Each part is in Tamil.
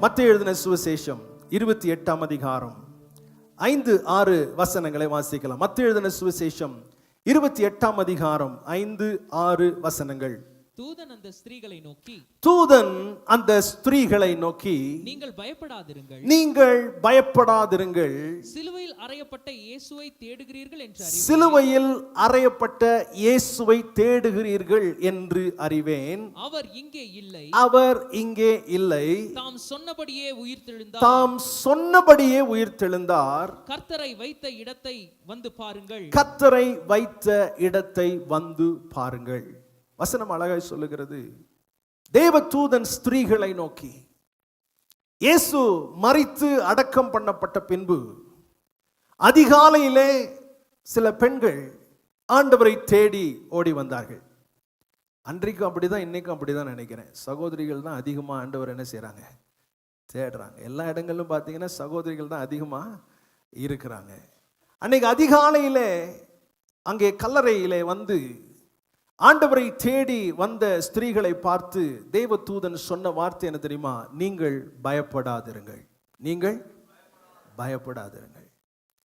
மத்தேயு எழுதின சுவிசேஷம் 28ஆம் அதிகாரம் 5-6 வசனங்களை வாசிக்கலாம். மத்தேயு எழுதின சுவிசேஷம் 28ஆம் அதிகாரம் 5-6 வசனங்கள். தூதன் அந்த ஸ்திரீகளை நோக்கி நீங்கள் பயப்படாதிருங்கள், நீங்கள் பயப்படாதிருங்கள், சிலுவையில் அறையப்பட்ட இயேசுவை தேடுகிறீர்கள் என்று அறிவேன். சிலுவையில் அறையப்பட்ட இயேசுவை தேடுகிறீர்கள் என்று அறிவேன். அவர் இங்கே இல்லை, அவர் இங்கே இல்லை, தாம் சொன்னபடியே உயிர்த்தெழுந்தார், தாம் சொன்னபடியே உயிர்த்தெழுந்தார். கர்த்தரை வைத்த இடத்தை வந்து பாருங்கள், கர்த்தரை வைத்த இடத்தை வந்து பாருங்கள். வசனம் அழகாய் சொல்லுகிறது. தேவதூதன் ஸ்திரீகளை நோக்கி, இயேசு மரித்து அடக்கம் பண்ணப்பட்ட பின்பு அதிகாலையிலே சில பெண்கள் ஆண்டவரை தேடி ஓடி வந்தார்கள். அன்றைக்கும் அப்படிதான், இன்னைக்கும் அப்படிதான் நினைக்கிறேன். சகோதரிகள் தான் அதிகமாக ஆண்டவர் என்ன செய்யறாங்க, தேடுறாங்க. எல்லா இடங்களிலும் பார்த்தீங்கன்னா சகோதரிகள் தான் அதிகமாக இருக்கிறாங்க. அன்னைக்கு அதிகாலையிலே அங்கே கல்லறையிலே வந்து ஆண்டவரை தேடி வந்த ஸ்திரீகளை பார்த்து தேவதூதன் சொன்ன வார்த்தை என்ன தெரியுமா? நீங்கள் பயப்படாதிருங்கள், நீங்கள் பயப்படாதிருங்கள்.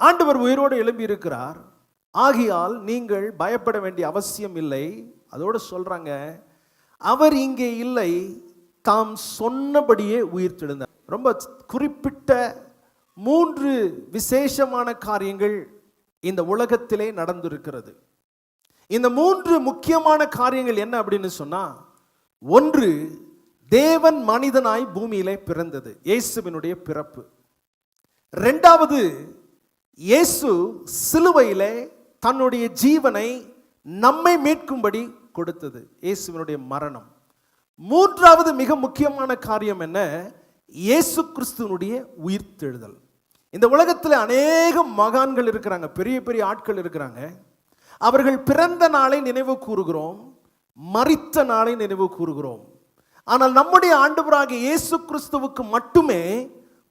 ஆண்டவர் உயிரோடு எழும்பி இருக்கிறார், ஆகையால் நீங்கள் பயப்பட வேண்டிய அவசியம் இல்லை. அதோடு சொல்றாங்க, அவர் இங்கே இல்லை, தாம் சொன்னபடியே உயிர்த்தெழுந்தார். ரொம்ப குறிப்பிட்ட 3 விசேஷமான காரியங்கள் இந்த உலகத்திலே நடந்திருக்கிறது. இந்த 3 முக்கியமான காரியங்கள் என்ன அப்படின்னு சொன்னா, 1, தேவன் மனிதனாய் பூமியிலே பிறந்தது, இயேசுவினுடைய பிறப்பு. 2வது, இயேசு சிலுவையிலே தன்னுடைய ஜீவனை நம்மை மீட்கும்படி கொடுத்தது, இயேசுவினுடைய மரணம். 3வது மிக முக்கியமான காரியம் என்ன? இயேசு கிறிஸ்துவினுடைய உயிர்த்தெழுதல். இந்த உலகத்தில் அநேக மகான்கள் இருக்கிறாங்க, பெரிய பெரிய ஆட்கள் இருக்கிறாங்க. அவர்கள் பிறந்த நாளை நினைவு கூறுகிறோம், மரித்த நாளை நினைவு கூறுகிறோம். ஆனால் நம்முடைய ஆண்டவராகிய இயேசு கிறிஸ்துவுக்கு மட்டுமே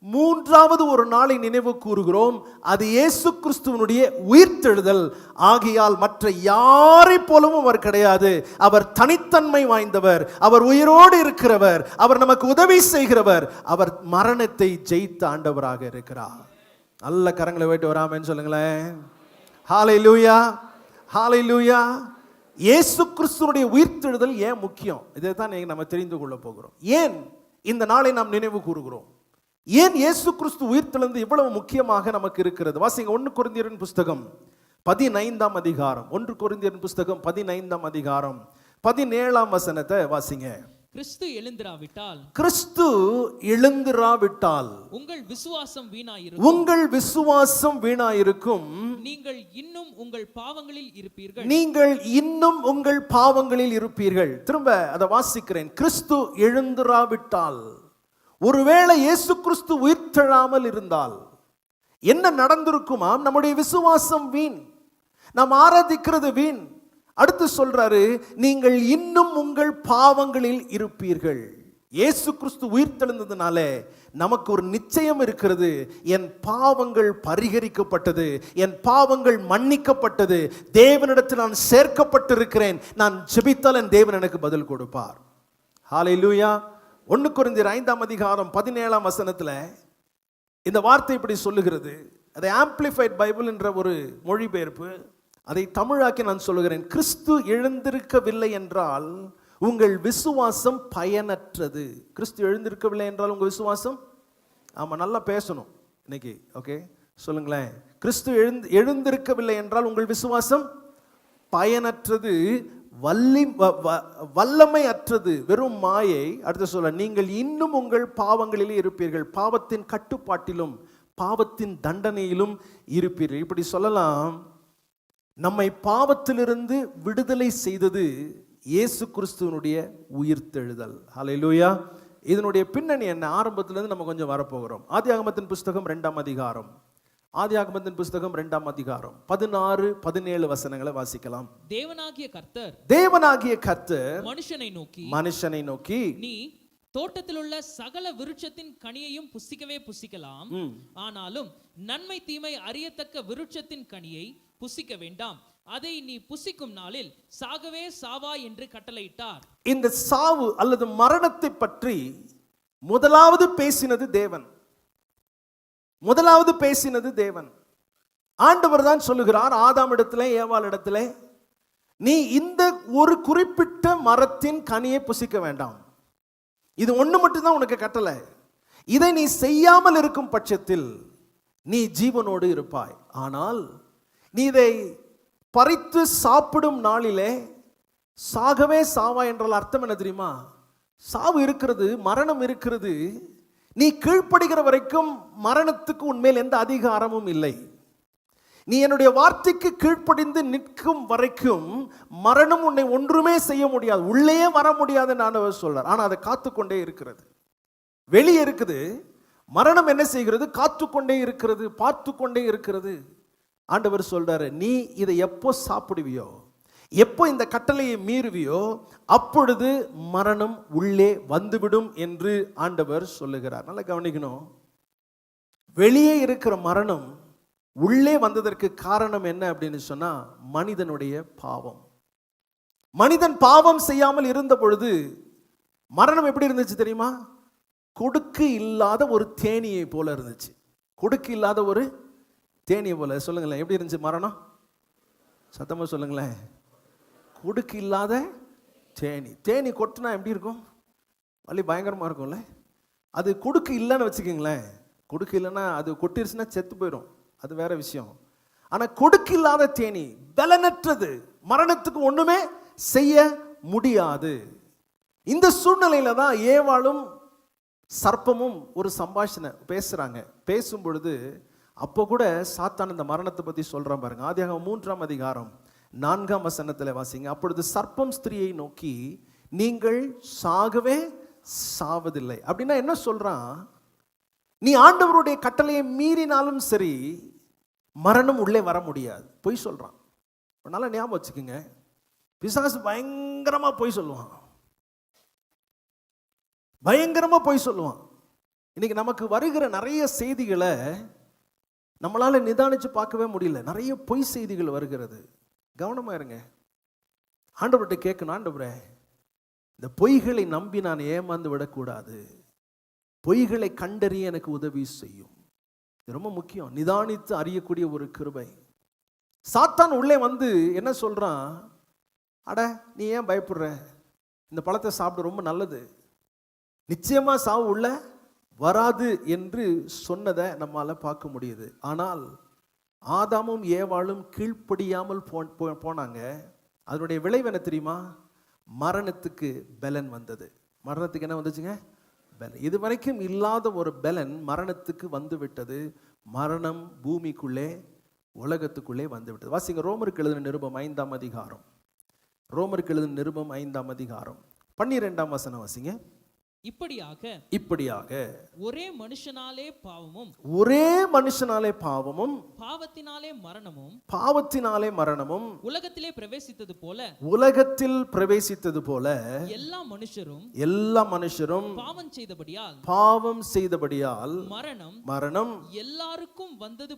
3வது ஒரு நாளை நினைவு கூறுகிறோம். அது இயேசு கிறிஸ்துவனுடைய உயிர்த்தெழுதல். ஆகையால் மற்ற யாரை போலவும் அவர் கிடையாது. அவர் தனித்தன்மை வாய்ந்தவர், அவர் உயிரோடு இருக்கிறவர், அவர் நமக்கு உதவி செய்கிறவர், அவர் மரணத்தை ஜெயித்த ஆண்டவராக இருக்கிறார். நல்ல கரங்களை வைத்து வராமன்னு சொல்லுங்களேன். ஹல்லேலூயா, ஹல்லேலூயா. இயேசு கிறிஸ்துவினுடைய உயிர்த்தெழுதல் ஏன் முக்கியம்? இதை தான் நம்ம தெரிந்து கொள்ள போகிறோம். ஏன் இந்த நாளை நாம் நினைவு கூறுகிறோம்? ஏன் இயேசு கிறிஸ்து உயிர்த்தெழுந்து இவ்வளவு முக்கியமாக நமக்கு இருக்கிறது? வாசிங்க 1 கொரிந்தியரின் புஸ்தகம் 15ஆம் அதிகாரம். 1 கொரிந்தியரின் புஸ்தகம் 15ஆம் அதிகாரம் 17ஆம் வசனத்தை வாசிங்க. கிறிஸ்து எழுந்திராவிட்டால், கிறிஸ்து எழுந்திராவிட்டால் உங்கள் விசுவாசம் வீணாயிருக்கும், உங்கள் விசுவாசம் வீணாயிருக்கும், நீங்கள் இன்னும் உங்கள் பாவங்களில் இருப்பீர்கள், நீங்கள் இன்னும் உங்கள் பாவங்களில் இருப்பீர்கள். திரும்ப அதை வாசிக்கிறேன். கிறிஸ்து எழுந்திராவிட்டால், ஒருவேளை இயேசு கிறிஸ்து உயிர்த்தெழாமல் இருந்தால் என்ன நடந்திருக்குமாம்? நம்முடைய விசுவாசம் வீண், நாம் ஆராதிக்கிறது வீண். அடுத்து சொல்றாரு, நீங்கள் இன்னும் உங்கள் பாவங்களில் இருப்பீர்கள். இயேசு கிறிஸ்து உயிர்த்தெழுந்ததுனால நமக்கு ஒரு நிச்சயம் இருக்கிறது. என் பாவங்கள் பரிகரிக்கப்பட்டது, என் பாவங்கள் மன்னிக்கப்பட்டது, தேவனிடத்தில் நான் சேர்க்கப்பட்டிருக்கிறேன். நான் ஜெபித்தால் என் தேவன் எனக்கு பதில் கொடுப்பார். ஹல்லேலூயா. 1 கொரிந்தியர் 5ஆம் அதிகாரம் 17ஆம் வசனத்துல இந்த வார்த்தை இப்படி சொல்லுகிறது. அதை ஆம்பிளிஃபைட் பைபிள் என்ற ஒரு மொழிபெயர்ப்பு. அதை தமிழாக்கி நான் சொல்லுகிறேன். கிறிஸ்து எழுந்திருக்கவில்லை என்றால் உங்கள் விசுவாசம் பயனற்றது. கிறிஸ்து எழுந்திருக்கவில்லை என்றால் உங்கள் விசுவாசம், ஆமாம், நல்லா பேசணும் இன்னைக்கு, ஓகே, சொல்லுங்களேன். கிறிஸ்து எழுந்திருக்கவில்லை என்றால் உங்கள் விசுவாசம் பயனற்றது, வல்லமை அற்றது, வெறும் மாயை. அடுத்து சொல்ல, நீங்கள் இன்னும் உங்கள் பாவங்களிலே இருப்பீர்கள், பாவத்தின் கட்டுப்பாட்டிலும் பாவத்தின் தண்டனையிலும் இருப்பீர்கள். இப்படி சொல்லலாம். நம்மை பாவத்திலிருந்து விடுதலை செய்தது இயேசு கிறிஸ்துவனுடைய உயிர்த்தெழுதல். ஹல்லேலூயா. இதனுடைய பின்னணி என்ன? ஆரம்பத்திலிருந்து நம்ம கொஞ்சம் வரப்போகிறோம். ஆதியாகமத்தின் புஸ்தகம் 2ஆம் அதிகாரம். ஆதியாகமத்தின் புஸ்தகம் 2ஆம் அதிகாரம் 16-17 வசனங்களை வாசிக்கலாம். தேவனாகிய கர்த்தர் மனுஷனை நோக்கி நீ தோட்டத்தில் உள்ள சகல விருட்சத்தின் கனியையும் புசிக்கவே புசிக்கலாம், ஆனாலும் நன்மை தீமை அறியத்தக்க விருட்சத்தின் கனியை புசிக்க வேண்டாம், அதை நீ புசிக்கும் நாளில் சாகவே சாவா என்று கட்டளையிட்டார். இந்த சாவு அல்லது மரணத்தை பற்றி முதலாவது பேசினது தேவன். முதலாவது பேசினது தேவன். ஆண்டவர் தான் சொல்லுகிறார் ஆதாம் இடத்துல, ஏவாள் இடத்துல, நீ இந்த ஒரு குறிப்பிட்ட மரத்தின் கனியை புசிக்க வேண்டாம். இது ஒண்ணு மட்டும்தான் உனக்கு கட்டளை. இதை நீ செய்யாமல் இருக்கும் பட்சத்தில் நீ ஜீவனோடு இருப்பாய். ஆனால் நீ இதை பறித்து சாப்பிடும் நாளிலே சாகவே சாவாய் என்றால் அர்த்தம் என்ன தெரியுமா? சாவு இருக்கிறது, மரணம் இருக்கிறது. நீ கீழ்ப்படுகிற வரைக்கும் மரணத்துக்கு உன்மேல் எந்த அதிகாரமும் இல்லை. நீ என்னுடைய வார்த்தைக்கு கீழ்ப்படிந்து நிற்கும் வரைக்கும் மரணம் உன்னை ஒன்றுமே செய்ய முடியாது, உள்ளே வர முடியாது ஆண்டவர் சொல்றார். ஆனா அதை காத்துக்கொண்டே இருக்கிறது, வெளியே இருக்குது. மரணம் என்ன செய்கிறது? காத்துக்கொண்டே இருக்கிறது, பார்த்து கொண்டே இருக்கிறது. ஆண்டவர் சொல்றாரு, நீ இதை எப்போ சாப்பிடுவியோ, எப்போ இந்த கட்டளையை மீறுவியோ, அப்பொழுது மரணம் உள்ளே வந்துவிடும் என்று ஆண்டவர் சொல்லுகிறார். நல்லா கவனிக்கணும். வெளியே இருக்கிற மரணம் உள்ளே வந்ததற்கு காரணம் என்ன அப்படின்னு சொன்னா, மனிதனுடைய பாவம். மனிதன் பாவம் செய்யாமல் இருந்த பொழுது மரணம் எப்படி இருந்துச்சு தெரியுமா? கொடுக்கு இல்லாத ஒரு தேனியை போல இருந்துச்சு. கொடுக்கு இல்லாத ஒரு தேனியை போல. சொல்லுங்களேன், எப்படி இருந்துச்சு மரணம்? சத்தமா சொல்லுங்களேன். கொடுக்கு இல்லாத தேனி. தேனி கொட்டினா எப்படி இருக்கும்? வலி பயங்கரமா இருக்கும்ல. அது கொடுக்கு இல்லைன்னு வச்சுக்கோங்களேன். கொடுக்கு இல்லைன்னா அது கொட்டிருச்சுன்னா செத்து போயிடும், அது வேற விஷயம். ஆனா கொடுக்கு இல்லாத தேனி பலனற்றது, மரணத்துக்கு ஒண்ணுமே செய்ய முடியாது. இந்த சூழ்நிலையில தான் ஏவாளும் சர்ப்பமும் ஒரு சம்பாஷணை பேசுறாங்க. பேசும் பொழுது அப்போ கூட சாத்தான் இந்த மரணத்தை பத்தி சொல்றான் பாருங்க. ஆதியாகமம் 3ஆம் அதிகாரம் 4ஆம் வசனத்துல வாசிங்க. அப்பொழுது சர்ப்பம் ஸ்திரியை நோக்கி, நீங்கள் சாகவே சாவதில்லை. அப்படின்னா என்ன சொல்றான்? நீ ஆண்டவருடைய கட்டளையை மீறினாலும் சரி மரணம் உள்ளே வர முடியாது. பொய் சொல்றான். நல்லா ஞாபகம் வச்சுக்கோங்க, பிசாசு பயங்கரமா பொய் சொல்லுவான், பயங்கரமா பொய் சொல்லுவான். இன்னைக்கு நமக்கு வருகிற நிறைய செய்திகளை நம்மளால நிதானிச்சு பார்க்கவே முடியல. நிறைய பொய் செய்திகள் வருகிறது. கவனமா இருங்க. ஆண்டவர்கிட்ட கேட்கணும், ஆண்டவரே இந்த பொய்களை நம்பி நான் ஏமாந்து விடக்கூடாது, பொய்களை கண்டறிய எனக்கு உதவி செய்யும். இது ரொம்ப முக்கியம். நிதானித்து அறியக்கூடிய ஒரு கிருபை. சாத்தான் உள்ளே வந்து என்ன சொல்றான்? அட நீ ஏன் பயப்படுற, இந்த பழத்தை சாப்பிட ரொம்ப நல்லது, நிச்சயமா சாவு உள்ள வராது என்று சொன்னதை நம்மால பார்க்க முடியுது. ஆனால் ஆதாமும் ஏவாளும் கீழ்ப்படியாமல் போனாங்க. அதனுடைய விளைவு என்ன தெரியுமா? மரணத்துக்கு பலன் வந்தது. மரணத்துக்கு என்ன வந்துச்சுங்க? பலன். இதுவரைக்கும் இல்லாத ஒரு பலன் மரணத்துக்கு வந்து விட்டது. மரணம் பூமிக்குள்ளே, உலகத்துக்குள்ளே வந்து விட்டது. வாசிங்க ரோமருக்கு எழுதின நிருபம் 5ஆம் அதிகாரம். ரோமருக்கு எழுதின நிருபம் 5ஆம் அதிகாரம் 12ஆம் வசனம் வாசிங்க. இப்படியாக ஒரே மனுஷனாலே பாவமும், ஒரே மனுஷனாலே பாவமும், பாவத்தினாலே மரணமும் உலகத்தில் பிரவேசித்தது போல எல்லா மனுஷரும் பாவம் செய்தபடியால் மரணம் எல்லாருக்கும் வந்தது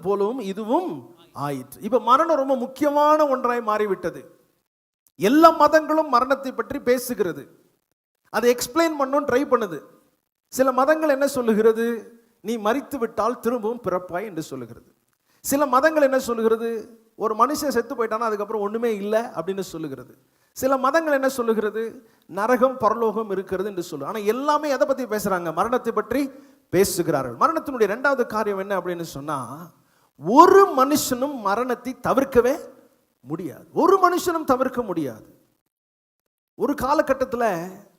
போலவும் இதுவும் ஆயிற்று. இப்ப மரணம் ரொம்ப முக்கியமான ஒன்றாய் மாறிவிட்டது. எல்லா மதங்களும் மரணத்தை பற்றி பேசுகிறது, அதை எக்ஸ்பிளைன் பண்ணணும் ட்ரை பண்ணுது. சில மதங்கள் என்ன சொல்லுகிறது? நீ மரித்து விட்டால் திரும்பவும் பிறப்பாய் என்று சொல்லுகிறது. சில மதங்கள் என்ன சொல்லுகிறது? ஒரு மனுஷன் செத்து போயிட்டானா அதுக்கப்புறம் ஒண்ணுமே இல்லை அப்படின்னு சொல்லுகிறது. சில மதங்கள் என்ன சொல்லுகிறது? நரகம் பரலோகம் இருக்கிறது என்று சொல்லு. ஆனா எல்லாமே எதை பத்தி பேசுறாங்க? மரணத்தை பற்றி பேசுகிறார்கள். மரணத்தினுடைய இரண்டாவது காரியம் என்ன அப்படின்னு சொன்னா, ஒரு மனுஷனும் மரணத்தை தவிர்க்கவே முடியாது. ஒரு மனுஷனும் தவிர்க்க முடியாது. ஒரு காலகட்டத்தில்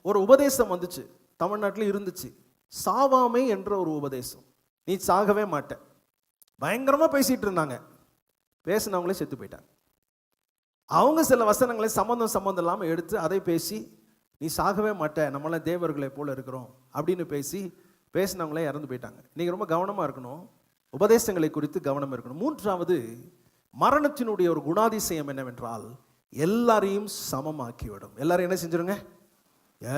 ஒரு உபதேசம் வந்துச்சு, தமிழ்நாட்டில் இருந்துச்சு, சாவாமை என்ற ஒரு உபதேசம். நீ சாகவே மாட்ட, பயங்கரமா பேசிட்டு இருந்தாங்க. பேசினவங்களே செத்து போயிட்டாங்க. அவங்க சில வசனங்களை சம்பந்தம் இல்லாமல் எடுத்து அதை பேசி, நீ சாகவே மாட்ட, நம்மளாம் தேவர்களை போல இருக்கிறோம் அப்படின்னு பேசினவங்களே இறந்து போயிட்டாங்க. நீங்க ரொம்ப கவனமா இருக்கணும், உபதேசங்களை குறித்து கவனம் இருக்கணும். மூன்றாவது, மரணத்தினுடைய ஒரு குணாதிசயம் என்னவென்றால் எல்லாரையும் சமமாக்கிவிடும். எல்லாரும் என்ன செஞ்சிருங்க?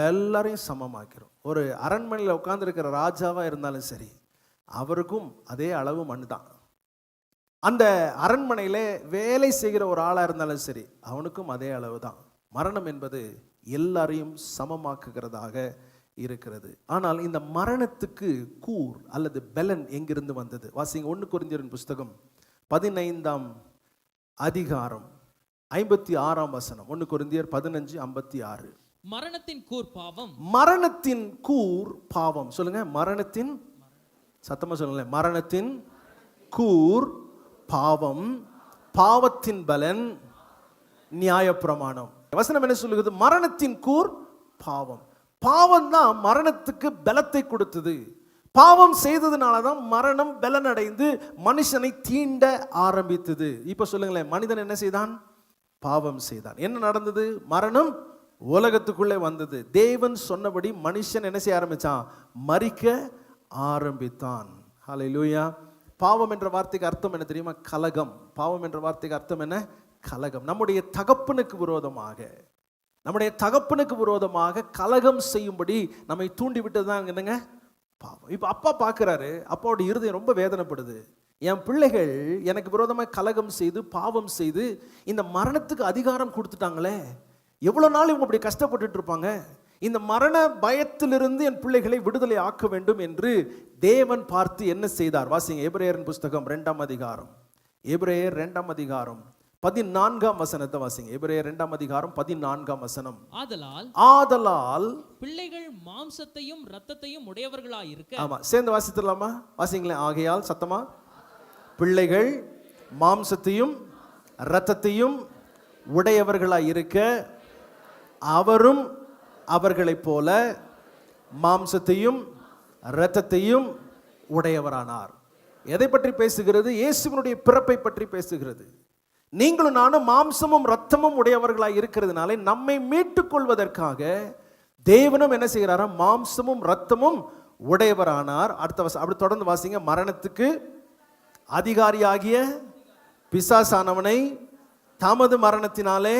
எல்லாரையும் சமமாக்கிடும். ஒரு அரண்மனையில் உட்கார்ந்து இருக்கிற ராஜாவா இருந்தாலும் சரி, அவருக்கும் அதே அளவு மண் தான். அந்த அரண்மனையில வேலை செய்கிற ஒரு ஆளா இருந்தாலும் சரி, அவனுக்கும் அதே அளவு தான். மரணம் என்பது எல்லாரையும் சமமாக்குகிறதாக இருக்கிறது. ஆனால் இந்த மரணத்துக்கு கூர் அல்லது பெலன் எங்கிருந்து வந்தது? வாசிங்க 1 கொரிந்தியரின் புஸ்தகம் 15ஆம் அதிகாரம் 56ஆம் வசனம். 1 கொரிந்தியர் 15:56. மரணத்தின் கூர் பாவம். மரணத்தின் கூர் பாவம். சொல்லுங்க, மரணத்தின், சத்தமா சொல்லுங்களேன், மரணத்தின் கூர் பாவம், பாவத்தின் பலன் நியாயப்பிரமாணம். வசனம் என்ன சொல்லுகிறது? மரணத்தின் கூர் பாவம். பாவம் தான் மரணத்துக்கு பலத்தை கொடுத்தது. பாவம் செய்ததுனால தான் மரணம் பலனடைந்து மனுஷனை தீண்ட ஆரம்பித்தது. இப்ப சொல்லுங்களேன், மனிதன் என்ன செய்தான்? பாவம் செய்தான். என்ன நடந்தது? மரணம் உலகத்துக்குள்ளே வந்தது. தேவன் சொன்னபடி மனுஷன் என்ன செய்ய ஆரம்பிச்சான்? மரிக்க ஆரம்பித்தான். ஹல்லேலூயா. பாவம் என்ற வார்த்தைக்கு அர்த்தம் என்ன தெரியுமா? கலகம். பாவம் என்ற வார்த்தைக்கு அர்த்தம் என்ன? கலகம். நம்முடைய தகப்பனுக்கு விரோதமாக கலகம் செய்யும்படி நம்மை தூண்டி விட்டதுதான் என்னங்க? பாவம். இப்போ அப்பா பார்க்குறாரு, அப்பாவோட இருதயம் ரொம்ப வேதனைப்படுது. என் பிள்ளைகள் எனக்கு விரோதமாக கலகம் செய்து பாவம் செய்து இந்த மரணத்துக்கு அதிகாரம் கொடுத்துட்டாங்களே, எவ்வளோ நாள் இவங்க அப்படி கஷ்டப்பட்டுட்டு இருப்பாங்க? இந்த மரண பயத்திலிருந்து என் பிள்ளைகளை விடுதலை ஆக்க வேண்டும் என்று தேவன் பார்த்து என்ன செய்தார்? வாசிங்க எபிரேயரின் புஸ்தகம் 2ஆம் அதிகாரம். எபிரேயர் 2ஆம் அதிகாரம் 14ஆம் வசனத்தை வாசிங்க. எபிரேயர் 2ஆம் அதிகாரம் 14ஆம் வசனம். ஆதலால் பிள்ளைகள் மாம்சத்தையும் இரத்தத்தையும் உடையவர்களாய் இருக்க. ஆமா, சேர்ந்து வாசித்துடலாமா? வாசிங்களேன். ஆகையால் சத்தமா, பிள்ளைகள் மாம்சத்தையும் இரத்தத்தையும் உடையவர்களாய் இருக்க, அவரும் அவர்களைப் போல மாம்சத்தையும் இரத்தத்தையும் உடையவரானார். எதை பற்றி பேசுகிறது? இயேசுவினுடைய பிறப்பை பற்றி பேசுகிறது. நீங்களும் நானும் மாம்சமும் இரத்தமும் உடையவர்களாய் இருக்கிறதுனால நம்மை மீட்டுக் கொள்வதற்காக தேவனும் என்ன செய்கிறாரா? மாம்சமும் இரத்தமும் உடையவரானார். அப்படி தொடர்ந்து வாசிங்க. மரணத்துக்கு அதிகாரியாகிய பிசாசானவனை தமது மரணத்தினாலே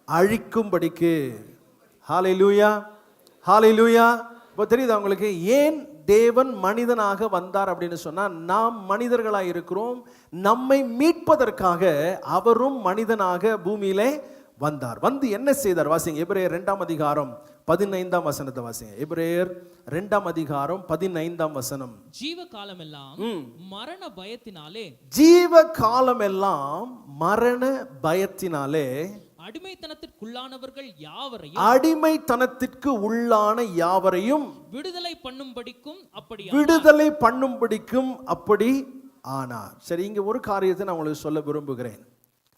அழிக்கும்படிக்கு. ஹல்லேலூயா, ஹல்லேலூயா. இப்போ தெரியுதா உங்களுக்கு ஏன் தேவன் மனிதனாக வந்தார் அப்படின்னு சொன்னா? நாம் மனிதர்களாக இருக்கிறோம், நம்மை மீட்பதற்காக அவரும் மனிதனாக பூமியிலே வந்தார். வந்து என்ன செய்தார்? வாசிங்க எபிரேயர் 2ஆம் அதிகாரம் 15ஆம் வசனத்தை வாசிங்க. எபிரேயர் 2ஆம் அதிகாரம் 15ஆம் வசனம். ஜீவ காலமெல்லாம் மரண பயத்தினாலே, ஜீவ காலமெல்லாம் மரண பயத்தினாலே அடிமைத்தனத்திற்குள்ளானவர்கள் யாவரையும், அடிமைத்தனத்திற்கு உள்ளான யாவரையும் விடுதலை பண்ணும்படிக்கும் அப்படி ஆனார். சரி, இங்க ஒரு காரியத்தை நான் உங்களுக்கு சொல்ல விரும்புகிறேன்.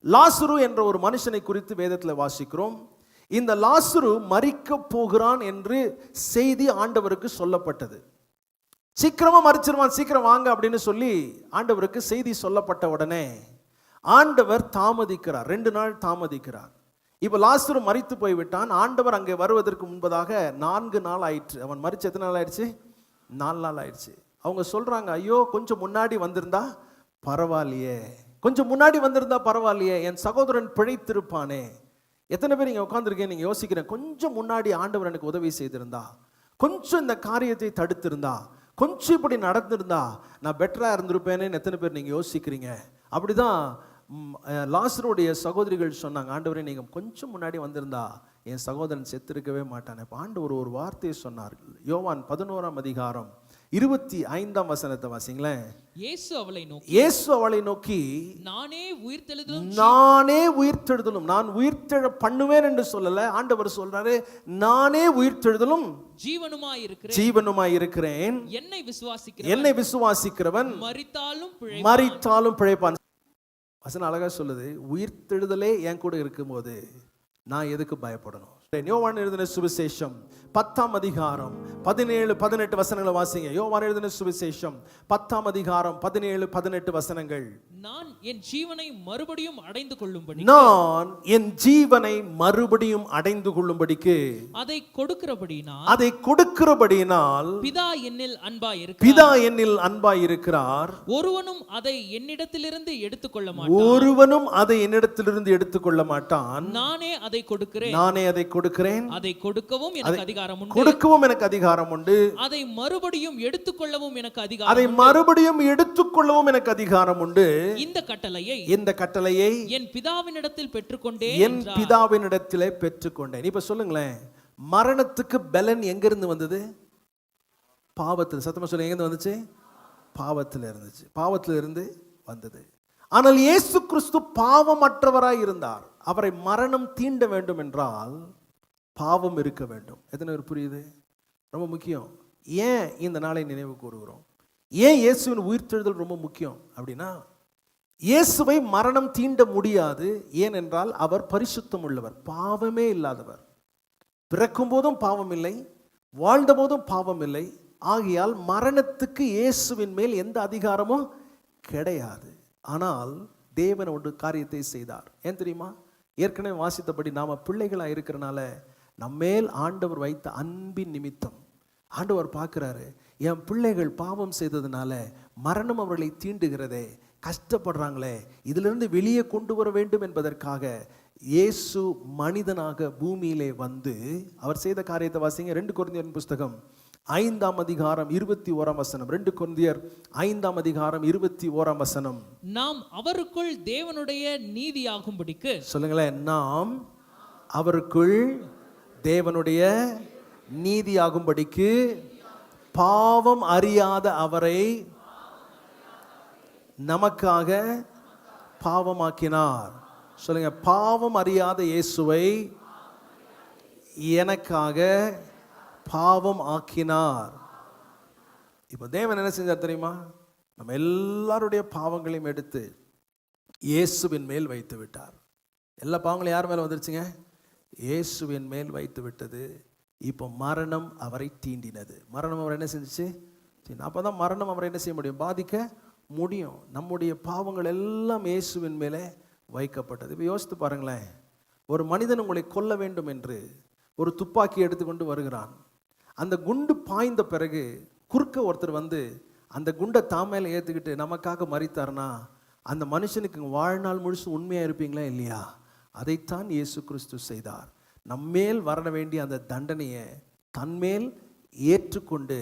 லாசரு என்ற ஒரு மனுஷனை குறித்து வேதத்தில் வாசிக்கிறோம். இந்த லாசரு மரிக்க போகிறான் என்று செய்தி ஆண்டவருக்கு சொல்லப்பட்டது. சீக்கிரமா மரிச்சிருவான், சீக்கிரம் வாங்க அப்படின்னு சொல்லி ஆண்டவருக்கு செய்தி சொல்லப்பட்ட உடனே ஆண்டவர் தாமதிக்கிறார். 2 நாள் தாமதிக்கிறார். இப்ப லாசரு மரித்து போய்விட்டான். ஆண்டவர் அங்கே வருவதற்கு முன்பதாக 4 நாள் ஆயிற்று. அவன் மரிச்சு எத்தனை நாள் ஆயிடுச்சு? 4 நாள் ஆயிடுச்சு. அவங்க சொல்றாங்க, ஐயோ கொஞ்சம் முன்னாடி வந்திருந்தா பரவாயில்லையே, கொஞ்சம் முன்னாடி வந்திருந்தா பரவாயில்லையே, என் சகோதரன் பிழைத்திருப்பானே. எத்தனை பேர் இங்கே உட்காந்துருக்கேன், நீங்கள் யோசிக்கிறேன், கொஞ்சம் முன்னாடி ஆண்டவர் எனக்கு உதவி செய்திருந்தா, கொஞ்சம் இந்த காரியத்தை தடுத்திருந்தா, கொஞ்சம் இப்படி நடந்திருந்தா நான் பெட்டராக இருந்திருப்பேனேன்னு எத்தனை பேர் நீங்கள் யோசிக்கிறீங்க? அப்படிதான் லாசருடைய சகோதரிகள் சொன்னாங்க, ஆண்டவரே நீங்கள் கொஞ்சம் முன்னாடி வந்திருந்தா என் சகோதரன் செத்திருக்கவே மாட்டானே. இப்போ ஆண்டவர் ஒரு வார்த்தையை சொன்னார். யோவான் 11ஆம் அதிகாரம் 25ஆம் வசனத்தை வாசிங்களேன். இயேசு அவளை நோக்கி நானே உயிர்த்தெழுதலும், நான் உயிர்த்தெழ பண்ணுவேன் என்று சொல்லல, ஆண்டவர் சொல்றாரு நானே உயிர்த்தெழுதலும் ஜீவனுமாய் இருக்கிறேன், என்னை விசுவாசிக்கிறவன் மரித்தாலும் பிழைப்பான். வசனம் அழகா சொல்லுது, உயிர்த்தெழுதலே என் கூட இருக்கும்போது நான் எதுக்கு பயப்படணும்? யோவான் எழுதின சுவிசேஷம் 10ஆம் அதிகாரம் 17-18 வசனங்களை வாசிங்க. யோவான் எழுதின சுவிசேஷம் 10ஆம் அதிகாரம் 17-18 வசனங்கள். நான் என் ஜீவனை மறுபடியும் அடைந்து கொள்ளும்படிக்கு அதை கொடுக்கிறபடியினால் பிதா என்னில் அன்பாய் இருக்கிறார், ஒருவனும் அதை என்னிடத்திலிருந்து எடுத்துக்கொள்ள மாட்டான். நானே அதை கொடுக்கிறேன், அதை கொடுக்கவும் எனக்கு அதிகாரம் உண்டு, கொடுக்கவும் எனக்கு அதிகாரம் உண்டு, அதை மறுபடியும் எடுத்துக்கொள்ளவும் எனக்கு அதை அதிகாரம், மறுபடியும் எடுத்துக்கொள்ளவும் எனக்கு அதிகாரம் உண்டு. இந்த கட்டளையை என் பிதாவினிடத்தில் பெற்றுக்கொண்டேன், என் பிதாவினிடத்திலே பெற்றுக்கொண்டேன். இப்ப சொல்லுங்களேன், மரணத்துக்கு பலன் எங்கிருந்து வந்தது? பாவத்தில். சத்தமா சொல்லுங்க, எங்கிருந்து வந்துச்சு? பாவத்தில் இருந்துச்சு, பாவத்தில் இருந்து வந்தது. ஆனால் இயேசு கிறிஸ்து பாவமற்றவராய் இருந்தார். அவரை மரணம் தீண்ட வேண்டும் என்றால் பாவம் இருக்க வேண்டும். எத்தனை பேர் புரியுது? ரொம்ப முக்கியம். ஏன் இந்த நாளை நினைவு கூறுகிறோம்? ஏன் இயேசுவின் உயிர்த்தெழுதல் ரொம்ப முக்கியம் அப்படின்னா, இயேசுவை மரணம் தீண்ட முடியாது. ஏனென்றால் அவர் பரிசுத்தம் உள்ளவர், பாவமே இல்லாதவர். பிறக்கும் போதும் பாவம் இல்லை, வாழ்ந்த போதும் பாவம் இல்லை. ஆகையால் மரணத்துக்கு இயேசுவின் மேல் எந்த அதிகாரமும் கிடையாது. ஆனால் தேவன் ஒரு காரியத்தை செய்தார். ஏன் தெரியுமா? ஏற்கனவே வாசித்தபடி நாம பிள்ளைகளாக இருக்கிறனால நம்மேல் ஆண்டவர் வைத்த அன்பின் நிமித்தம் ஆண்டவர் பார்க்கிறாரு, என் பிள்ளைகள் பாவம் செய்ததுனால மரணம் அவர்களை தீண்டுகிறதே, கஷ்டப்படுறாங்களே, இதிலிருந்து வெளியே கொண்டு வர வேண்டும் என்பதற்காக இயேசு மனிதனாக பூமியிலே வந்து அவர் செய்த காரியத்தை வாசிங்க. 2 கொரிந்தியர் புஸ்தகம் 5ஆம் அதிகாரம் 21ஆம் வசனம். 2 கொரிந்தியர் 5ஆம் அதிகாரம் 21ஆம் வசனம். நாம் அவருக்குள் தேவனுடைய நீதியாகும்படிக்கு, சொல்லுங்களேன், நாம் அவருக்குள் தேவனுடைய நீதியாகும்படிக்கு பாவம் அறியாத அவரை நமக்காக பாவமாக்கினார். சொல்லுங்க, பாவம் அறியாத இயேசுவை எனக்காக பாவம் ஆக்கினார். இப்போ தேவன் என்ன செஞ்சார் தெரியுமா? நம்ம எல்லாருடைய பாவங்களையும் எடுத்து இயேசுவின் மேல் வைத்து விட்டார். எல்லா பாவங்களும் யார் மேல வந்துருச்சுங்க? இயேசுவின் மேல் வைத்து விட்டது. இப்போ மரணம் அவரை தீண்டினது. மரணம் அவர் என்ன செஞ்சுச்சு? அப்பதான் மரணம் அவரை என்ன செய்ய முடியும்? பாதிக்க முடியும். நம்முடைய பாவங்கள் எல்லாம் இயேசுவின் மேலே வைக்கப்பட்டது. இப்போ யோசித்து பாருங்களேன், ஒரு மனிதன் உங்களை கொல்ல வேண்டும் என்று ஒரு துப்பாக்கி எடுத்துக்கொண்டு வருகிறான். அந்த குண்டு பாய்ந்த பிறகு குறுக்க ஒருத்தர் வந்து அந்த குண்டை தாமேல ஏற்றுக்கிட்டு நமக்காக மரித்தார்னா அந்த மனுஷனுக்கு வாழ்நாள் முழுசு உண்மையாக இருப்பீங்களா இல்லையா? அதைத்தான் இயேசு கிறிஸ்து செய்தார். நம்மேல் வர வேண்டிய அந்த தண்டனையை தன்மேல் ஏற்றுக்கொண்டு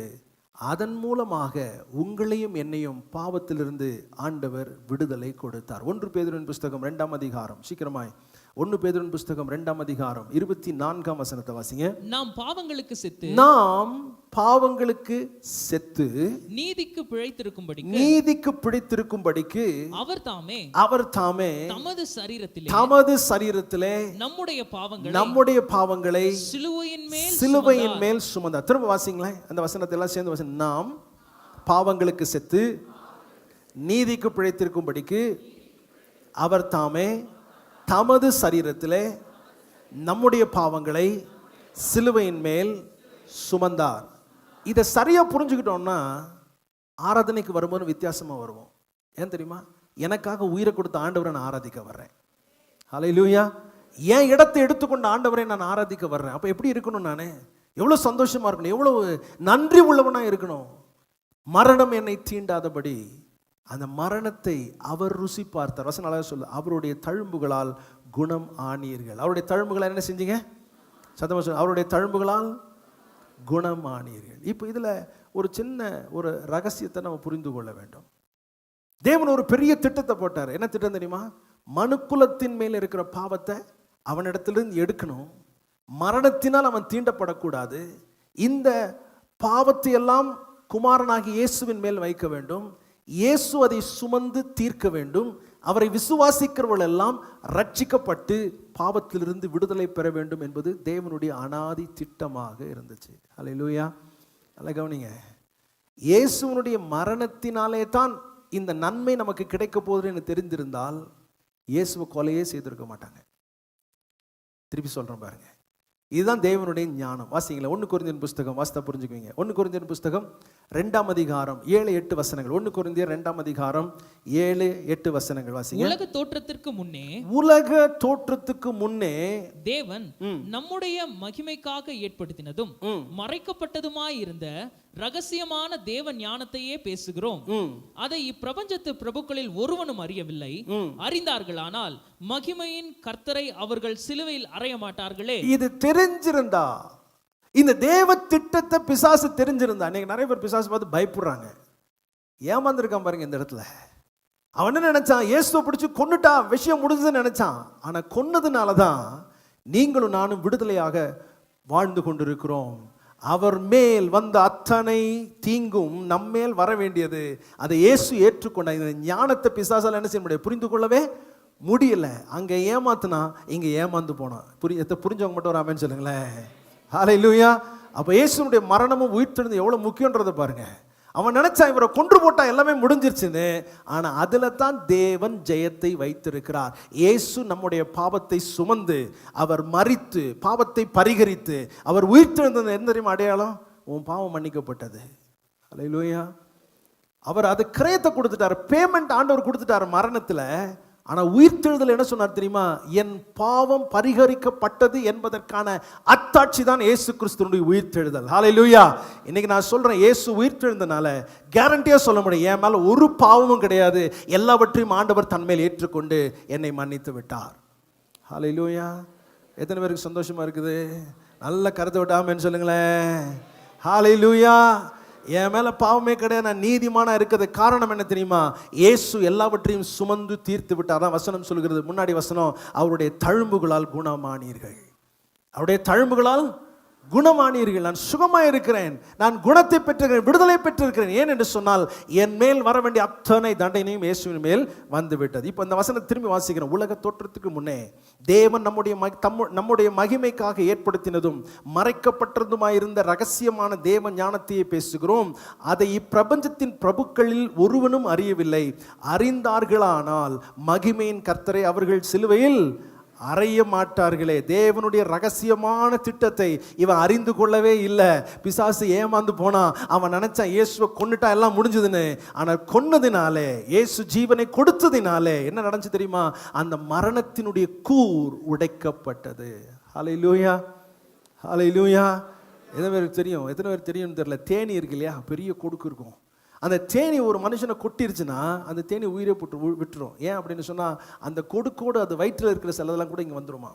அதன் மூலமாக உங்களையும் என்னையும் பாவத்திலிருந்து ஆண்டவர் விடுதலை கொடுத்தார். 1 பேதுருவின் புஸ்தகம் 2ஆம் அதிகாரம், சீக்கிரமாய் 1 பேதுருவின் புஸ்தகம் 2ஆம் அதிகாரம் 24ஆம் வசனத்தை வாசிங்க. நாம் பாவங்களுக்கு செத்து நீதிக்கு பிழைத்திருக்கும்படிக்கு அவர் தாமே தமது சரீரத்திலே நம்முடைய பாவங்களை சிலுவையின் மேல் சுமந்தார். திரும்ப வாசிங்களேன் அந்த வசனத்தை எல்லாம் சேர்ந்து வாசி. நாம் பாவங்களுக்கு செத்து நீதிக்கு பிழைத்திருக்கும்படிக்கு அவர் தாமே தமது சரீரத்திலே நம்முடைய பாவங்களை சிலுவையின் மேல் சுமந்தார். இதை சரியா புரிஞ்சுக்கிட்டோம்னா ஆராதனைக்கு வரும்போது வித்தியாசமா வருவோம். ஏன் தெரியுமா? எனக்காக உயிரை கொடுத்த ஆண்டவரை நான் ஆராதிக்க வர்றேன். ஹல்லேலூயா. என் இடத்தை எடுத்துக்கொண்ட ஆண்டவரை நான் ஆராதிக்க வர்றேன். அப்ப எப்படி இருக்கணும்? நானே எவ்வளவு சந்தோஷமா இருக்கணும், எவ்வளவு நன்றி உள்ளவனா இருக்கணும். மரணம் என்னை தீண்டாதபடி அந்த மரணத்தை அவர் ருசி பார்த்தார். வசனம் அழகா சொல்லு, அவருடைய தழும்புகளால் குணம் ஆனீர்கள். அவருடைய தழும்புகளால் என்ன செஞ்சீங்க? சத்தமா சொல்லு, அவருடைய தழும்புகளால் குணம் ஆனீர்கள். இப்போ இதுல ஒரு சின்ன ஒரு ரகசியத்தை நம்ம புரிந்து கொள்ள வேண்டும். தேவன் ஒரு பெரிய திட்டத்தை போட்டார். என்ன திட்டம் தெரியுமா? மனுக்குலத்தின் மேல் இருக்கிற பாவத்தை அவனிடத்திலிருந்து எடுக்கணும். மரணத்தினால் அவன் தீண்டப்படக்கூடாது. இந்த பாவத்தை எல்லாம் குமாரனாகி இயேசுவின் மேல் வைக்க வேண்டும். இயேசு அதை சுமந்து தீர்க்க வேண்டும். அவரை விசுவாசிக்கிறவர்கள் எல்லாம் ரட்சிக்கப்பட்டு பாவத்திலிருந்து விடுதலை பெற வேண்டும் என்பது தேவனுடைய அனாதி திட்டமாக இருந்துச்சு. ஹல்லேலூயா. நல்லா கவனிங்க. இயேசுவனுடைய மரணத்தினாலே தான் இந்த நன்மை நமக்கு கிடைக்க போகுதுன்னு தெரிந்திருந்தால் இயேசுவை கொலையே செய்திருக்க மாட்டாங்க. திருப்பி சொல்றேன் பாருங்க, இதுதான் தேவனுடைய ஞானம். வாசிங்களா 1 கொரிந்தியர் புஸ்தகம், வாசித்தா புரிஞ்சுக்குவீங்க. 1 கொரிந்தியர் புஸ்தகம் 2ஆம் அதிகாரம் 7-8 வசனங்கள். 1 கொரிந்தியர் 2ஆம் அதிகாரம் 7-8 வசனங்கள் வாசிங்க. உலக தோற்றத்துக்கு முன்னே தேவன் நம்முடைய மகிமைக்காக ஏற்படுத்தினதும் மறைக்கப்பட்டதுமாய் இருந்த ரகசியமான தேவ ஞானத்தையே பேசுகிறோம். அதை இப்பிரபஞ்சத்து பிரபுக்களில் ஒருவனும் அறியவில்லை. அறிந்தார்களானால் மகிமையின் கர்த்தரை அவர்கள் சிலுவையில் அறைய மாட்டார்களே. இது தெரிஞ்சிருந்தா, இந்த தேவ திட்டத்தை பிசாசு தெரிஞ்சிருந்தா, இன்னைக்கு நிறைய பேர் பிசாசு பார்த்து பயப்படுறாங்க. ஏமாந்துருக்கான் பாருங்க இந்த இடத்துல. அவன் என்ன நினைச்சான்? இயேசுவை பிடிச்சு கொன்னுட்டா விஷயம் முடிஞ்சதுன்னு நினைச்சான். ஆனா கொன்னதுனால தான் நீங்களும் நானும் விடுதலையாக வாழ்ந்து கொண்டிருக்கிறோம். அவர் மேல் வந்த அத்தனை தீங்கும் நம்மேல் வர வேண்டியது, அதை இயேசு ஏற்றுக்கொண்ட இந்த ஞானத்தை பிசாசால என்ன செய்ய முடியாது, புரிந்து கொள்ளவே முடியல. அங்க ஏமாத்துனா இங்க ஏமாந்து போனான். புரிஞ்சவங்க மட்டும் ஒரு ஆமென் சொல்லுங்களேன். ஹல்லேலூயா. அப்ப இயேசுனுடைய மரணமும் உயிர்த்தெழுந்து எவ்வளவு முக்கியன்றதை பாருங்க. அவன் நினைச்சான் இவரை கொன்று போட்டா எல்லாமே முடிஞ்சிருச்சுன்னு. ஆனா அதுல தான் தேவன் ஜெயத்தை வைத்திருக்கிறார். இயேசு நம்முடைய பாவத்தை சுமந்து, அவர் மரித்து பாவத்தை பரிகரித்து அவர் உயிர்த்தெழுந்தது என்ன தெரியுமா அடையாளம்? உன் பாவம் மன்னிக்கப்பட்டது. ஹல்லேலூயா. அவர் அது கிரயத்தை கொடுத்துட்டார், பேமெண்ட் ஆண்டவர் கொடுத்துட்டார் மரணத்துல. ஆனா உயிர்த்தெழுதல் என்ன சொன்னார் தெரியுமா? என் பாவம் பரிகரிக்கப்பட்டது என்பதற்கான அத்தாட்சி தான் இயேசு கிறிஸ்துவினுடைய உயிர்த்தெழுதல். ஹல்லேலூயா. இன்னைக்கு நான் சொல்றேன், இயேசு உயிர்த்தெழுந்தனால கேரண்டியா சொல்ல முடியும், என் மேல ஒரு பாவமும் கிடையாது, எல்லாவற்றையும் ஆண்டவர் தன்மேல் ஏற்றுக்கொண்டு என்னை மன்னித்து விட்டார். ஹல்லேலூயா. எத்தனை பேருக்கு சந்தோஷமா இருக்குது? நல்ல கருத்தை விட்டாமன்னு சொல்லுங்களேன். ஹல்லேலூயா. என் மேல பாவமே கிடையாது, நான் நீதிமானா இருக்கிறது காரணம் என்ன தெரியுமா? இயேசு எல்லாவற்றையும் சுமந்து தீர்த்து விட்டார். தான் வசனம் சொல்கிறது, முன்னாடி வசனம், அவருடைய தழும்புகளால் குணமானீர்கள். அவருடைய தழும்புகளால் குணமானீர்கள். நான் சுகமாக இருக்கிறேன், நான் குணத்தை பெற்றிருக்கிறேன், விடுதலை பெற்றிருக்கிறேன். ஏன் என்று சொன்னால் என் மேல் வர வேண்டிய அத்தனை தண்டனையும் இயேசுவின் மேல் வந்து விட்டது. இப்போ இந்த வசனம் திரும்பி வாசிக்கிறேன். உலக தோற்றத்துக்கு முன்னே தேவன் நம்முடைய மகிமைக்காக ஏற்படுத்தினதும் மறைக்கப்பட்டதுமாயிருந்த ரகசியமான தேவ ஞானத்தையே பேசுகிறோம். அதை இப்பிரபஞ்சத்தின் பிரபுக்களில் ஒருவனும் அறியவில்லை. அறிந்தார்களானால் மகிமையின் கர்த்தரை அவர்கள் சிலுவையில் அறைய மாட்டார்களே. தேவனுடைய ரகசியமான திட்டத்தை இவன் அறிந்து கொள்ளவே இல்லை. பிசாசு ஏமாந்து போனான். அவன் நினைச்சான் இயேசுவை கொன்னுட்டா எல்லாம் முடிஞ்சதுன்னு. ஆனால் கொன்னதினாலே, இயேசு ஜீவனை கொடுத்ததினாலே என்ன நடந்துச்சு தெரியுமா? அந்த மரணத்தினுடைய கூர் உடைக்கப்பட்டது. ஹல்லேலூயா. ஹல்லேலூயா. எத்தனை பேருக்கு தெரியும்? எத்தனை பேருக்கு தெரியும்னு தெரியல. தேனி இருக்கு இல்லையா, பெரிய கொடுக்கு இருக்கும். அந்த தேனி ஒரு மனுஷனை கொட்டிருச்சுன்னா அந்த தேனி உயிரை போட்டு விட்டுரும். ஏன் அப்படின்னு சொன்னால் அந்த கொடுக்கோடு அது வயிற்றில் இருக்கிற சிலதெல்லாம் கூட இங்கே வந்துருமா.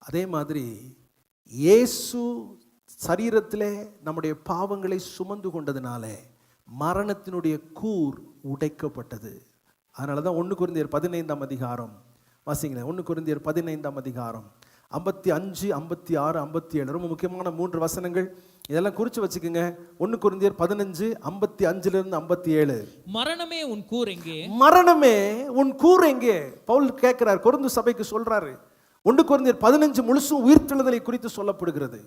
அதே மாதிரி இயேசு சரீரத்திலே நம்முடைய பாவங்களை சுமந்து கொண்டதுனாலே மரணத்தினுடைய கூர் உடைக்கப்பட்டது. அதனால தான் 1 கொரிந்தியர் 15ஆம் அதிகாரம் வாசிங்களேன். 1 கொரிந்தியர் 15ஆம் அதிகாரம் 55, 56, 57 ரொம்ப முக்கியமான 3 வசனங்கள். இதெல்லாம் குறிச்சு வச்சுக்கோங்க. 1 கொரிந்தியர் 15, 55 57. மரணமே உன் கூர் எங்கே? மரணமே உன் கூர் எங்கே? பவுல் கேட்கிறார், கொரிந்து சபைக்கு சொல்றாரு. 1 கொரிந்தியர் 15 முழுசும் உயிர்த்தெழுதலை குறித்து சொல்லப்படுகிறது.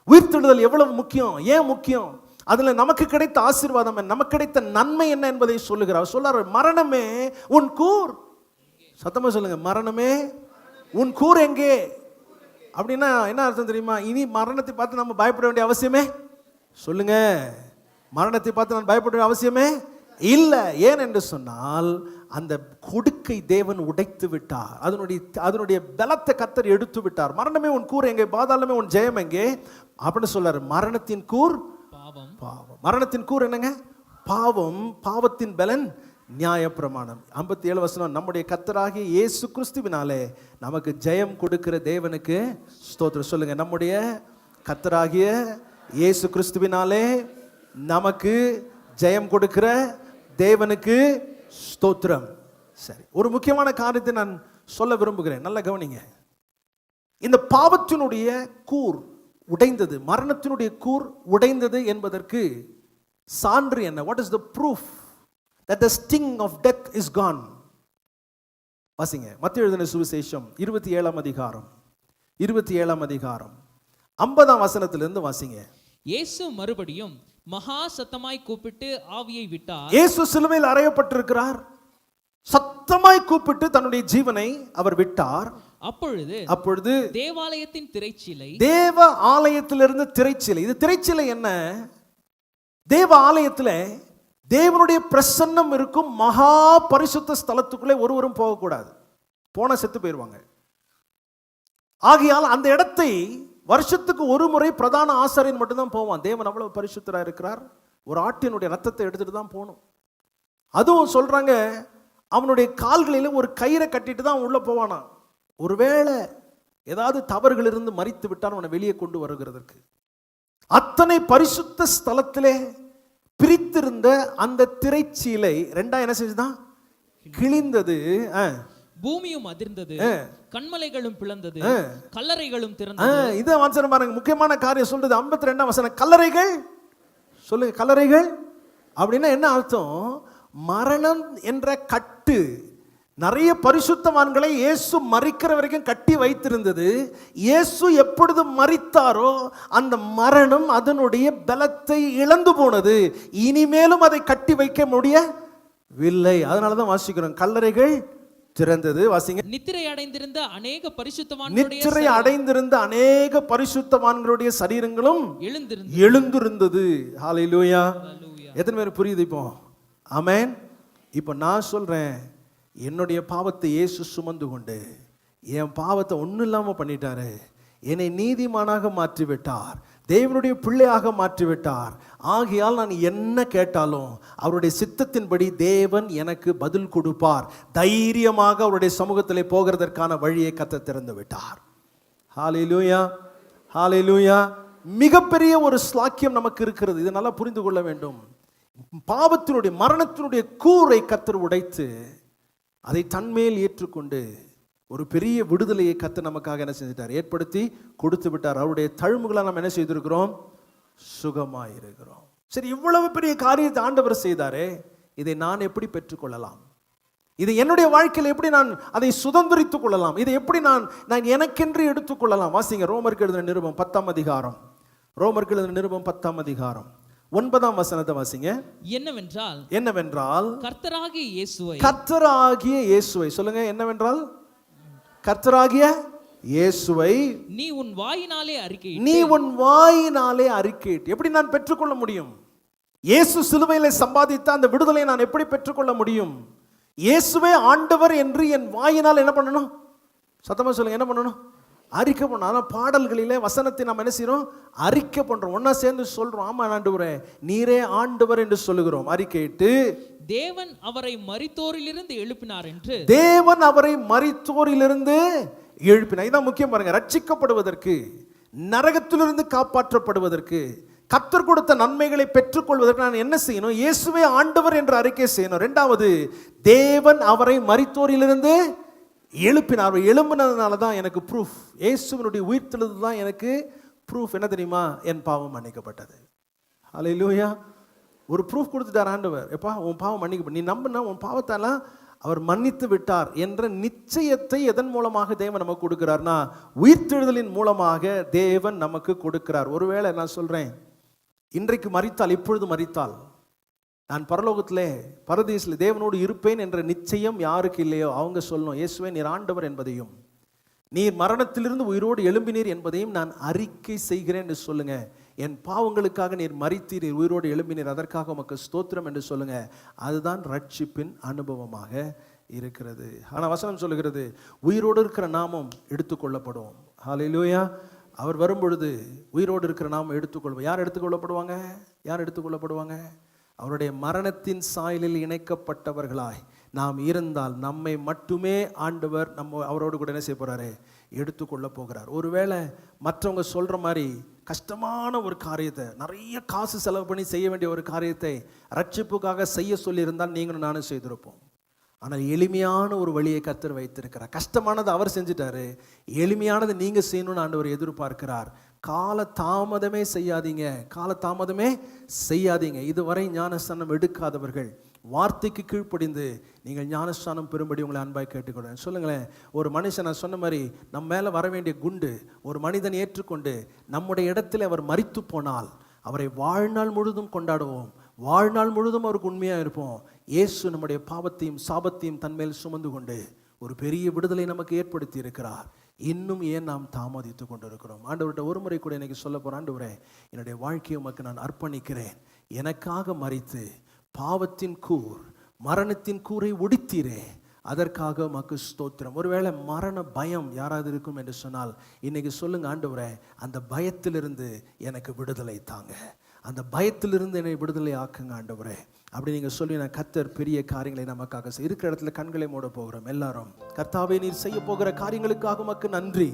உயிர்த்தெழுதல் எவ்வளவு முக்கியம், ஏன் முக்கியம், அதுல நமக்கு கிடைத்த ஆசீர்வாதம், நமக்கு கிடைத்த நன்மை என்ன என்பதை சொல்லுகிறார். சொல்றாரு, மரணமே உன் கூர். சத்தமா சொல்லுங்க, மரணமே உன் கூர் எங்கே? அப்படின்னா என்ன அர்த்தம் தெரியுமா? இனி மரணத்தை பார்த்து நம்ம பயப்பட வேண்டிய அவசியமே, சொல்லுங்க, மரணத்தை பார்த்து நான் பயப்பட வேண்டிய அவசியமே இல்லை. ஏன் என்று சொன்னால் அந்த கொடுக்கை தேவன் உடைத்து விட்டார். அதனுடைய பலத்தை கர்த்தர் எடுத்து விட்டார். மரணமே உன் கூர் எங்கே? பாதாளமே உன் ஜெயம் எங்கே? அப்படின்னு சொல்றாரு. மரணத்தின் கூர் பாவம். பாவம். மரணத்தின் கூர் என்னங்க? பாவம். பாவத்தின் பலன் நியாயப்பிரமாணம். 57 வசனம், நம்முடைய கர்த்தராகிய இயேசு கிறிஸ்துவினாலே நமக்கு ஜெயம் கொடுக்கிற தேவனுக்கு ஸ்தோத்திரம். சொல்லுங்க, நம்முடைய கர்த்தராகிய இயேசு கிறிஸ்துவினாலே நமக்கு ஜெயம் கொடுக்கிற தேவனுக்கு ஸ்தோத்திரம். சரி, ஒரு முக்கியமான காரியத்தை நான் சொல்ல விரும்புகிறேன், நல்லா கவனிங்க. இந்த பாவத்தினுடைய கூர் உடைந்தது, மரணத்தினுடைய கூர் உடைந்தது என்பதற்கு சான்று என்ன? What is the proof that the sting of death is gone? வாசிங்க, மத்தேயு எழுதின சுவிசேஷம் 27ஆம் அதிகாரம் 50ஆம் வசனத்திலிருந்து வாசிங்க. இயேசு மறுபடியும் மகா சத்தமாய் கூப்பிட்டு ஆவியை விட்டார். இயேசு சிலுவையில் அறையப்பட்டிருக்கிறார். சத்தமாய் கூப்பிட்டு தன்னுடைய ஜீவனை அவர் விட்டார். அப்பொழுது தேவாலயத்தின் திரைச்சீலை, தேவ ஆலயத்திலிருந்து திரைச்சீலை. இது திரைச்சீலை என்ன? தேவ ஆலயத்துல தேவனுடைய பிரசன்னம் இருக்கும் மகா பரிசுத்த ஸ்தலத்துக்குள்ளே ஒருவரும் போகக்கூடாது, போன செத்து போயிடுவாங்க. ஆகையால் அந்த இடத்தை வருஷத்துக்கு ஒரு முறை பிரதான ஆசாரியன் மட்டும்தான் போவான். தேவன் அவ்வளவு பரிசுத்தரா இருக்கிறார். ஒரு ஆட்டினுடைய ரத்தத்தை எடுத்துட்டு தான் போகணும். அதுவும் சொல்றாங்க, அவனுடைய கால்களில ஒரு கயிறை கட்டிட்டு தான் உள்ள போவானா. ஒருவேளை ஏதாவது தவறுகள் இருந்து மரித்து விட்டால் அவனை வெளியே கொண்டு வருகிறதற்கு. அத்தனை பரிசுத்த ஸ்தலத்திலே பிரித்திருந்த அந்த திரைச்சீலை ரெண்டா என்ன செஞ்சுதான்? கிழிந்தது. பூமியும் அதிர்ந்தது, கண்மலைகளும் பிளந்தது, கல்லறைகளும் திறந்தது. இத வசனம் பாருங்க, முக்கியமான காரியம் சொல்றது. 52ஆம் வசனம். கல்லறைகள் சொல்லுங்க. கல்லறைகள் அப்படின்னா என்ன அர்த்தம்? மரணம் என்ற கட்டு நிறைய பரிசுத்தவான்களை இயேசு மரிக்கிற வரைக்கும் கட்டி வைத்திருந்தது. இயேசு எப்பொழுது மரித்தாரோ அந்த மரணம் அதனுடைய பலத்தை இழந்து போனது. இனிமேலும் அதை கட்டி வைக்க முடியவில்லை. அதனாலதான் வாசிக்கிறோம், கல்லறைகள் திறந்தது. வாசிங்க. நித்திரை அடைந்திருந்த அநேக பரிசுத்தவான்களுடைய சரீரங்களும் எழுந்திருந்தது. ஹல்லேலூயா. எத்தனை பேர் புரியுது இப்போ? ஆமென். இப்போ நான் சொல்றேன், என்னுடைய பாவத்தை இயேசு சுமந்து கொண்டு என் பாவத்தை ஒன்றும் இல்லாமல் பண்ணிட்டாரு. என்னை நீதிமானாக மாற்றிவிட்டார், தேவனுடைய பிள்ளையாக மாற்றிவிட்டார். ஆகையால் நான் என்ன கேட்டாலும் அவருடைய சித்தத்தின்படி தேவன் எனக்கு பதில் கொடுப்பார். தைரியமாக அவருடைய சமூகத்திலே போகிறதற்கான வழியை கர்த்தர் திறந்து விட்டார். ஹல்லேலூயா, ஹல்லேலூயா. மிகப்பெரிய ஒரு ஸ்லாக்கியம் நமக்கு இருக்கிறது. இதை நல்லா புரிந்து கொள்ள வேண்டும். பாவத்தினுடைய மரணத்தினுடைய கூரை கர்த்தர் உடைத்து அதை தன்மேல் ஏற்றுக்கொண்டு ஒரு பெரிய விடுதலையை கர்த்தர் நமக்காக என்ன செஞ்சிட்டார்? ஏற்படுத்தி கொடுத்து விட்டார். அவருடைய தழும்புகளை நாம் என்ன செய்திருக்கிறோம்? சுகமாயிருக்கிறோம். சரி, இவ்வளவு பெரிய காரியத்தை ஆண்டவர் செய்தாரே, இதை நான் எப்படி பெற்றுக்கொள்ளலாம்? இதை என்னுடைய வாழ்க்கையில் எப்படி நான் அதை சுதந்திரித்துக் கொள்ளலாம்? இதை எப்படி நான் எனக்கென்று எடுத்துக்கொள்ளலாம்? வாசிங்க, ரோமருக்கு எழுதின நிருபம் 10ஆம் அதிகாரம். ரோமருக்கு எழுதின நிருபம் 10ஆம் அதிகாரம் 9ஆம் வசனத்தை வாசிங்க. என்னவென்றால் கர்த்தராகிய இயேசுவை சொல்லுங்க. என்னவென்றால் கர்த்தராகிய இயேசுவை நீ உன் வாயினாலே அறிக்கையிட்டு. எப்படி நான் பெற்றுக்கொள்ள முடியும்? இயேசு சிலுவையிலே சம்பாதித்த அந்த விடுதலையை நான் எப்படி பெற்றுக்கொள்ள முடியும்? இயேசுவே ஆண்டவர் என்று என் வாயினால் என்ன பண்ணணும்? சத்தமா சொல்லுங்க. என்ன பண்ணணும்? அறிக்கை பண்ணணும். ஆனால் பாடல்களிலே வசனத்தை நாம் என்ன செய்யறோம்? அறிக்கை பண்றோம். ஒன்னா சேர்ந்து சொல்றோம், ஆமா ஆண்டவரே நீரே ஆண்டவர் என்று சொல்லுகிறோம். அறிக்கையிட்டு தேவன் அவரை மரித்தோரிலிருந்து எழுப்பினார் என்று. தேவன் அவரை மரித்தோரிலிருந்து எழுப்பினார். இதான் முக்கியம் பாருங்க. ரட்சிக்கப்படுவதற்கு, நரகத்திலிருந்து காப்பாற்றப்படுவதற்கு, கர்த்தர் கொடுத்த நன்மைகளை பெற்றுக்கொள்வதற்கு நான் என்ன செய்யணும்? இயேசுவே ஆண்டவர் என்று அறிக்கை செய்யணும். இரண்டாவது, தேவன் அவரை மரித்தோரிலிருந்து எழுப்பினார். எழுப்பினதுனால தான் எனக்கு ப்ரூஃப். இயேசுவினுடைய உயிர்த்தெழுதல் தான் எனக்கு ப்ரூஃப். என்ன தெரியுமா? என் பாவம் மன்னிக்கப்பட்டது. ஹல்லேலூயா. ஒரு ப்ரூஃப் கொடுத்துட்டார் ஆண்டவர். எப்பா உன் பாவம் மன்னிக்கப்பட்ட, நீ நம்பினா உன் பாவத்தெல்லாம் அவர் மன்னித்து விட்டார் என்ற நிச்சயத்தை எதன் மூலமாக தேவன் நமக்கு கொடுக்கிறார்னா, உயிர்த்தெழுதலின் மூலமாக தேவன் நமக்கு கொடுக்கிறார். ஒருவேளை நான் சொல்றேன், இன்றைக்கு மரித்தால், இப்பொழுது மரித்தால் நான் பரலோகத்திலே பரதீசில் தேவனோடு இருப்பேன் என்ற நிச்சயம் யாருக்கு இல்லையோ அவங்க சொல்லணும், இயேசுவே நீர் ஆண்டவர் என்பதையும் நீர் மரணத்திலிருந்து உயிரோடு எழும்பினீர் என்பதையும் நான் அறிக்கை செய்கிறேன் என்று சொல்லுங்க. என் பாவங்களுக்காக நீர் மரித்தீர், நீர் உயிரோடு எழும்பினீர், அதற்காக உமக்கு ஸ்தோத்திரம் என்று சொல்லுங்க. அதுதான் ரட்சிப்பின் அனுபவமாக இருக்கிறது. ஆனால் வசனம் சொல்லுகிறது, உயிரோடு இருக்கிற நாமும் எடுத்துக்கொள்ளப்படும். ஹல்லேலூயா. அவர் வரும்பொழுது உயிரோடு இருக்கிற நாமும் எடுத்துக்கொள்வோம். யார் எடுத்துக்கொள்ளப்படுவாங்க? யார் எடுத்துக்கொள்ளப்படுவாங்க? அவருடைய மரணத்தின் சாயலில் இணைக்கப்பட்டவர்களாய் நாம் இருந்தால் நம்மை மட்டுமே ஆண்டவர் அவரோடு கூட என்ன செய்ய போறாரு? எடுத்துக்கொள்ள போகிறார். ஒருவேளை மற்றவங்க சொல்ற மாதிரி கஷ்டமான ஒரு காரியத்தை, நிறைய காசு செலவு பண்ணி செய்ய வேண்டிய ஒரு காரியத்தை ரட்சிப்புக்காக செய்ய சொல்லி இருந்தால் நீங்களும் நானும் செய்திருப்போம். ஆனால் எளிமையான ஒரு வழியை கர்த்தர் வைத்திருக்கிறார். கஷ்டமானது அவர் செஞ்சுட்டாரு, எளிமையானது நீங்க செய்யணும்னு ஆண்டவர் எதிர்பார்க்கிறார். கால தாமதமே செய்யாதீங்க, கால தாமதமே செய்யாதீங்க. இதுவரை ஞானஸ்தானம் எடுக்காதவர்கள் வார்த்தைக்கு கீழ்ப்படிந்து நீங்கள் ஞானஸ்தானம் பெறும்படி உங்களை அன்பாய் கேட்டுக்கொள்கிறேன். சொல்லுங்களேன், ஒரு மனுஷன், நான் சொன்ன மாதிரி நம்ம மேலே வர வேண்டிய குண்டு ஒரு மனிதன் ஏற்றுக்கொண்டு நம்முடைய இடத்துல அவர் மரித்து போனால் அவரை வாழ்நாள் முழுதும் கொண்டாடுவோம், வாழ்நாள் முழுதும் அவருக்கு உண்மையாக இருப்போம். இயேசு நம்முடைய பாவத்தையும் சாபத்தையும் தன்மேல் சுமந்து கொண்டு ஒரு பெரிய விடுதலை நமக்கு ஏற்படுத்தி இருக்கிறார். இன்னும் ஏன் நாம் தாமதித்து கொண்டிருக்கிறோம்? ஆண்டவர்கிட்ட ஒரு முறை கூட எனக்கு சொல்ல போகிறேன், ஆண்டவரே என்னுடைய வாழ்க்கையை உமக்கு நான் அர்ப்பணிக்கிறேன், எனக்காக மரித்து பாவத்தின் கூர் மரணத்தின் கூரை ஒடித்தீரே, அதற்காக உமக்கு ஸ்தோத்திரம். ஒருவேளை மரண பயம் யாராவது இருக்கும் என்று சொன்னால் இன்னைக்கு சொல்லுங்க, ஆண்டவரே அந்த பயத்திலிருந்து எனக்கு விடுதலை தாங்க, அந்த பயத்திலிருந்து என்னை விடுதலை ஆக்குங்க ஆண்டவரே. அப்படி நீங்க சொல்லி, நான் கர்த்தர் பெரிய காரியங்களை நமக்காக இருக்கிற இடத்துல கண்களை மூட போகிறோம் எல்லாரும். கர்த்தாவே, நீர் செய்ய போகிற காரியங்களுக்காக உமக்கு நன்றி.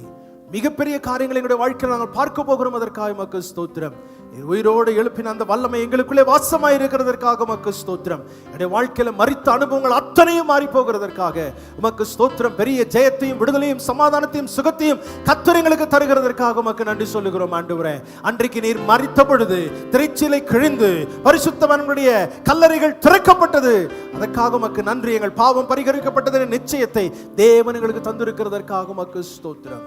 மிகப்பெரிய காரியங்களை எங்களுடைய வாழ்க்கையில் நாங்கள் பார்க்க போகிறோம், அதற்காக உமக்கு ஸ்தோத்திரம். உயிரோடு எழுப்பின அந்த வல்லமை எங்களுக்குள்ளே வாசமாய் இருக்கிறதற்காக உமக்கு ஸ்தோத்திரம். என்னுடைய வாழ்க்கையில மரித்த அனுபவங்கள் அத்தனையும் மாறி போகிறதற்காக உமக்கு ஸ்தோத்திரம். பெரிய ஜெயத்தையும் விடுதலையும் சமாதானத்தையும் சுகத்தையும் கர்த்தர் எங்களுக்கு தருகிறதற்காக உமக்கு நன்றி சொல்லுகிறோம் ஆண்டவரே. அன்றைக்கு நீர் மரித்த பொழுது திரைச்சீலை கிழிந்து பரிசுத்தவான்களுடைய கல்லறைகள் திறக்கப்பட்டது, அதற்காக உமக்கு நன்றி. எங்கள் பாவம் பரிகரிக்கப்பட்டதன் நிச்சயத்தை தேவன் எங்களுக்கு தந்திருக்கிறதற்காக உமக்கு ஸ்தோத்திரம்.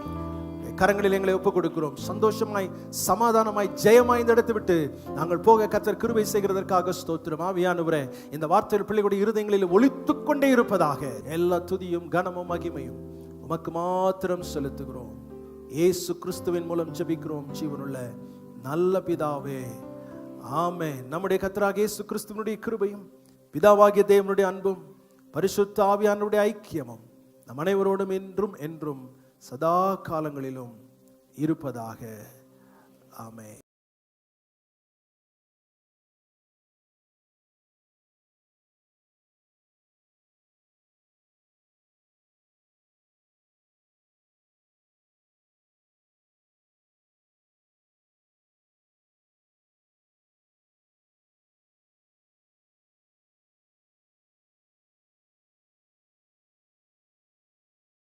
கரங்களில் எங்களை ஒப்புக் கொடுக்கிறோம். சந்தோஷமாய் சமாதானமாய் ஜெயமாய் இந்த இடத்தை விட்டு நாங்கள் போக கர்த்தர் கிருபை செய்கிறதற்காக ஸ்தோத்திரம். ஆவியானவரே, இந்த வார்த்தைகள் பிள்ளைகளுடைய இருதயங்களில் ஒலித்துக் கொண்டே இருப்பதாக. எல்லா துதியும் கனமும் மகிமையும் உமக்கு மாத்திரம் செலுத்துகிறோம். இயேசு கிறிஸ்துவின் மூலம் ஜெபிக்கிறோம் ஜீவனுள்ள நல்ல பிதாவே, ஆமென். நம்முடைய கர்த்தராகிய இயேசு கிறிஸ்துவினுடைய கிருபையும் பிதாவாகிய தேவனுடைய அன்பும் பரிசுத்த ஆவியானவருடைய ஐக்கியமும் நம் அனைவரோடும் என்றும் என்றும் சதா காலங்களிலும் இருப்பதாக. ஆமென்.